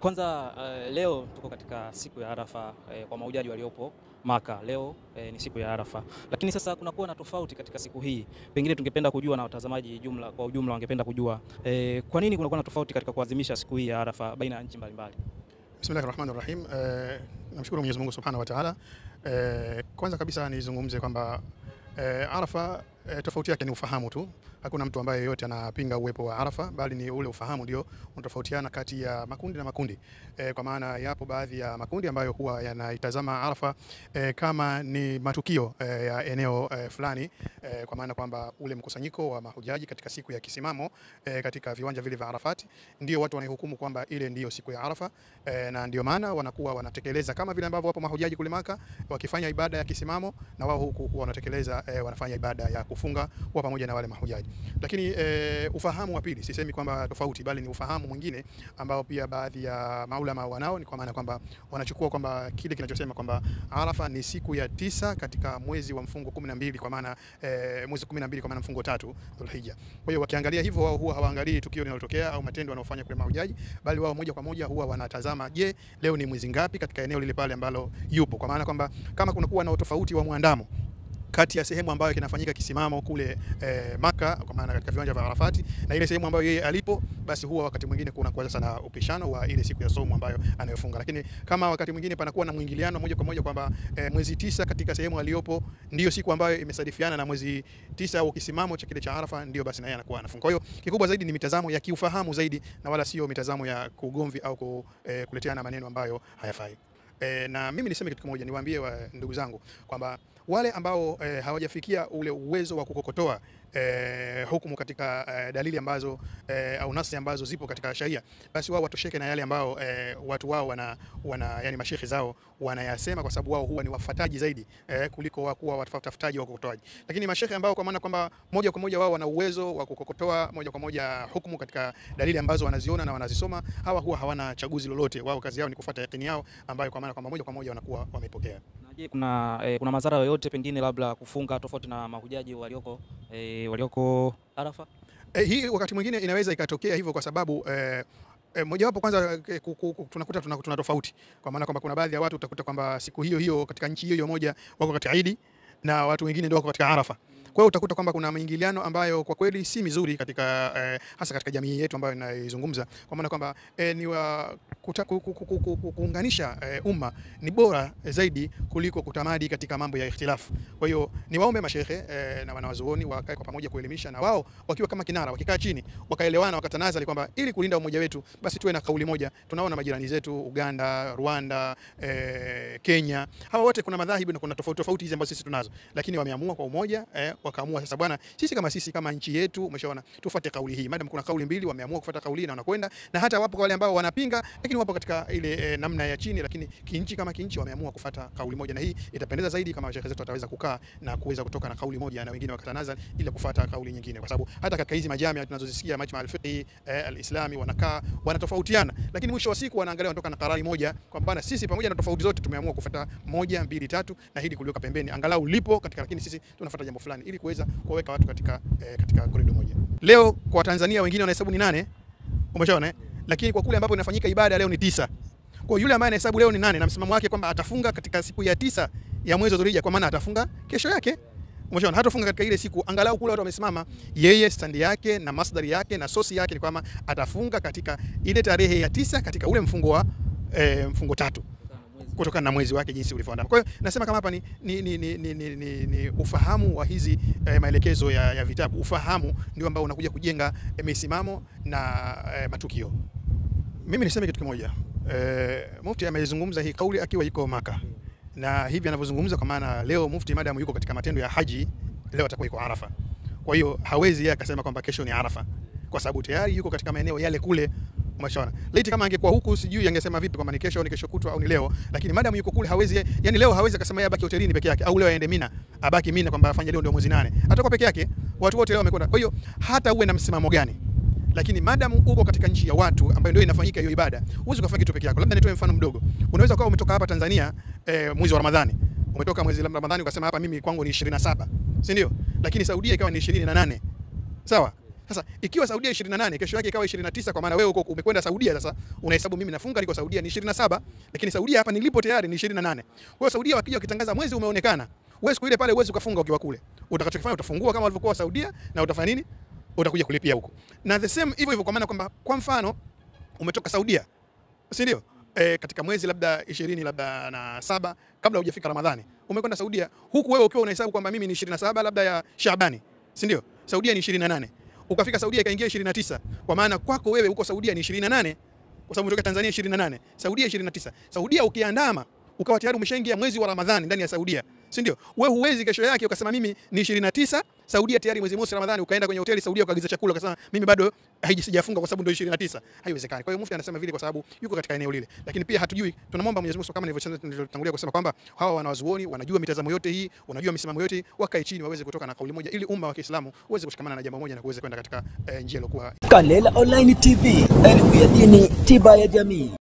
Kwanza leo tuko katika siku ya Arafa kwa mahujaji waliopo Maka. Leo ni siku ya Arafa. Lakini sasa kunakuwa na tofauti katika siku hii. Pengine tungependa kujua na watazamaji kwa ujumla wangependa kujua kwa nini kunakuwa na tofauti katika kuadhimisha siku hii ya Arafa baina ya nchi mbalimbali. Bismillahirrahmanirrahim. Namshukuru Mwenyezi Mungu Subhanahu wa Ta'ala. Kwanza kabisa nizungumze kwamba Arafa tofauti yake ni ufahamu tu. Hakuna mtu ambaye yote anapinga uwepo wa Arafa, bali ni ule ufahamu ndio unatofautiana kati ya makundi na makundi. Kwa maana yapo baadhi ya makundi ambayo huwa yanaitazama Arafa kama ni matukio ya eneo fulani, kwa maana kwamba ule mkusanyiko wa mahujaji katika siku ya kisimamo katika viwanja vile vya Arafat ndio watu wanahukumu kwamba ile ndio siku ya Arafa, na ndio maana wanakuwa wanatekeleza kama vile ambavyo wapo mahujaji kule Maka wakifanya ibada ya kisimamo, na wao huku wanatekeleza wanafanya ibada ya kufunga kwa pamoja na wale mahujaji. Lakini ufahamu wa pili, sisemi kwamba tofauti, bali ni ufahamu mwingine ambao pia baadhi ya maulama wanao, ni kwa maana kwamba wanachukua kwamba kile kinachosema kwamba Arafa ni siku ya 9 katika mwezi wa mfungo 12, kwa maana mwezi 12 kwa maana mfungo 3 Dhulhijja. Kwa hiyo wakiangalia hivyo, wao huwa hawaangalii tukio linalotokea au matendo wanaofanya kule mahujaji, bali wao moja kwa moja huwa wanatazama, je, leo ni mwezi ngapi katika eneo lile pale ambalo yupo, kwa maana kwamba kama kunakuwa na utofauti wa muandamo kati ya sehemu ambayo kinafanyika kisimamo kule Maka, kwa maana katika viwanja vya Arafati, na ile sehemu ambayo yeye alipo, basi huwa wakati mwingine kuna kwa sana upishano wa ile siku ya somo ambayo anayofunga. Lakini kama wakati mwingine panakuwa na mwingiliano moja kwa moja kwamba mwezi 9 katika sehemu aliyopo ndio siku ambayo imesadifiana na mwezi 9 au kisimamo cha kile cha Arafa, ndio basi naye anakuwa anafunga. Kwa hiyo kikubwa zaidi ni mitazamo ya kiufahamu zaidi, na wala sio mitazamo ya kugomvi au kuleteana maneno ambayo hayafai. Na mimi niseme kitu kimoja, niwaambie ndugu zangu kwamba wale ambao hawajafikia ule uwezo wa kukokotoa hukumu katika dalili ambazo au nasi ambazo zipo katika sharia, basi wao watosheke na yale ambao watu wao yani mashekhi zao wanayasema, kwa sababu wao huwa ni wafataji zaidi kuliko wakuwa watafutaji wa kukokotoaji. Lakini mashekhi ambao kwa maana kwamba moja kwa moja wao wana uwezo wa kukokotoa moja kwa moja hukumu katika dalili ambazo wanaziona na wanazisoma, hawa huwa hawana chaguzi lolote. Wao kazi yao ni kufuata yakini yao ambayo kwa maana kwamba moja kwa moja wanakuwa wamepokea. Na je, kuna madhara yoyote pengine labda kufunga tofauti na mahujaji walioko Arafa? Hii wakati mwingine inaweza ikatokea hivyo, kwa sababu mojawapo kwanza tunakuta tuna tofauti, kwa maana kwamba kuna baadhi ya watu utakuta kwamba siku hiyo hiyo katika nchi hiyo moja wako katika Eid na watu wengine ndio wako katika Arafa. Kwa hiyo utakuta kwamba kuna maingiliano ambayo kwa kweli si mizuri katika hasa katika jamii yetu ambayo inaizungumza, kwa maana kwamba ni kuunganisha umma ni bora zaidi kuliko kutamadi katika mambo ya ikhtilafu. Kwa hiyo ni waombe mashehe na wanawazuoni wakae kwa pamoja kuelimisha, na wao wakiwa kama kinara, wakikaa chini wakaelewana, wakatanaza kwamba ili kulinda umoja wetu basi tuwe na kauli moja. Tunaona majirani zetu Uganda, Rwanda, Kenya, hawa wote kuna madhahibu na kuna tofauti hizi ambazo sisi tunazo, lakini wameamua kwa umoja wakaamua sasa, bwana, sisi kama nchi yetu, umeshaona, tufuate kauli hii. Madam kuna kauli mbili, wameamua kufuata kauli na wanakwenda, na hata wapo wale ambao wanapinga, lakini wapo katika ile namna ya chini, lakini kinchi kama kinchi wameamua kufuata kauli moja, na hii itapendeza zaidi kama mashehe zetu wataweza kukaa na kuweza kutoka na kauli moja na wengine wakatanaza ili kufuata kauli nyingine, kwa sababu hata katika hizi majamii tunazozisikia majma al-fiqh al-islami wanakaa wanatofautiana, lakini mwisho wa siku wanaangalia wanatoka na karari moja kwamba bwana, sisi pamoja na tofauti zote tumeamua kufuata 1 2 3 na hili kuliweka pembeni angalau lipo katika, lakini sisi tunafuata jambo fulani ili kuweza kuweka watu katika korido moja. Leo kwa Tanzania wengine wanahesabu ni 8, umeshaona, lakini kwa kule ambapo inafanyika ibada leo ni 9. Kwa yule ambaye anahesabu leo ni 8 na msimamo wake kwamba atafunga katika siku ya 9 ya mwezi wa Dhulhijja, kwa maana atafunga kesho yake, umeshaona, hatafunga katika ile siku. Angalau kule watu wamesimama, yeye standi yake na masdari yake na sosi yake ni kwamba atafunga katika ile tarehe ya 9 katika ule mfungo 3 kutokana na mwezi wake jinsi ulivyoandama. Kwa hiyo nasema kama hapa ni ufahamu wa hizi maelekezo ya vitabu. Ufahamu ndio ambao unakuja kujenga misimamo na matukio. Mimi niseme kitu kimoja, Mufti amezungumza hii kauli akiwa yuko Maka, na hivi anavyozungumza, kwa maana leo Mufti madamu yuko katika matendo ya haji, leo atakuwa yuko Arafa. Kwa hiyo hawezi yeye akasema kwamba kesho ni Arafa, kwa sababu tayari yuko katika maeneo yale kule. Umeshaona, laiti kama angekuwa huku sijui angesema vipi kwamba ni kesho au ni kesho kutwa au ni leo, lakini madam yuko kule hawezi, yani leo hawezi akasema yeye abaki hotelini peke yake, au leo aende Mina, abaki Mina kwamba afanye leo ndio mwezi 8, atakuwa peke yake, watu wote leo wamekwenda. Kwa hiyo hata uwe na msimamo gani, lakini madam uko katika nchi ya watu ambayo ndio inafanyika hiyo ibada, huwezi kufanya kitu peke yako. Labda nitoe mfano mdogo, unaweza kuwa umetoka hapa Tanzania mwezi wa Ramadhani, umetoka mwezi wa Ramadhani ukasema hapa mimi kwangu ni 27, si ndio? Lakini Saudia ikawa ni 28, sawa? Sasa ikiwa Saudia 28, kesho yake ikawa 29, kwa maana wewe uko umekwenda Saudia, sasa unahesabu mimi nafunga niko Saudia ni 27, lakini Saudia hapa nilipo tayari ni 28. Kwa hiyo Saudia wakija wakitangaza mwezi umeonekana, wewe siku ile pale uweze ukafunga ukiwa kule. Utakachokifanya utafungua kama walivyokuwa Saudia na utafanya nini? Utakuja kulipia huko. Na the same hivyo hivyo, kwa maana kwamba kwa mfano umetoka Saudia, si ndio? Katika mwezi labda 20 labda na 7 kabla hujafika Ramadhani umekwenda Saudia, huku wewe ukiwa unahesabu kwamba mimi ni 27 labda ya Shaabani, si ndio? Saudia ni 28, ukafika Saudia ikaingia 29, kwa maana kwako wewe uko Saudia ni 28, kwa sababu kutoka Tanzania 28, Saudia 29. Saudia ukiandama ukawa tayari umeshaingia mwezi wa Ramadhani ndani ya Saudia, si ndio? Wewe huwezi kesho yake ukasema mimi ni 29 Saudia tayari mwezi mosi Ramadhani, ukaenda kwenye hoteli Saudia ukaagiza chakula ukasema mimi bado sijafunga kwa sababu ndio 29. Haiwezekani. Kwa hiyo mufti anasema vile kwa sababu yuko katika eneo lile, lakini pia hatujui. Tunamwomba Mwenyezi Mungu kama nilivyotangulia kusema kwamba hawa wanawazuoni wanajua mitazamo yote hii, wanajua misimamo yote, wakae chini waweze kutoka na kauli moja ili umma wa Kiislamu uweze kushikamana na jambo moja na kuweze kwenda katika njia iliyokuwa. Kalela Online TV, elimu ya dini, tiba ya jamii.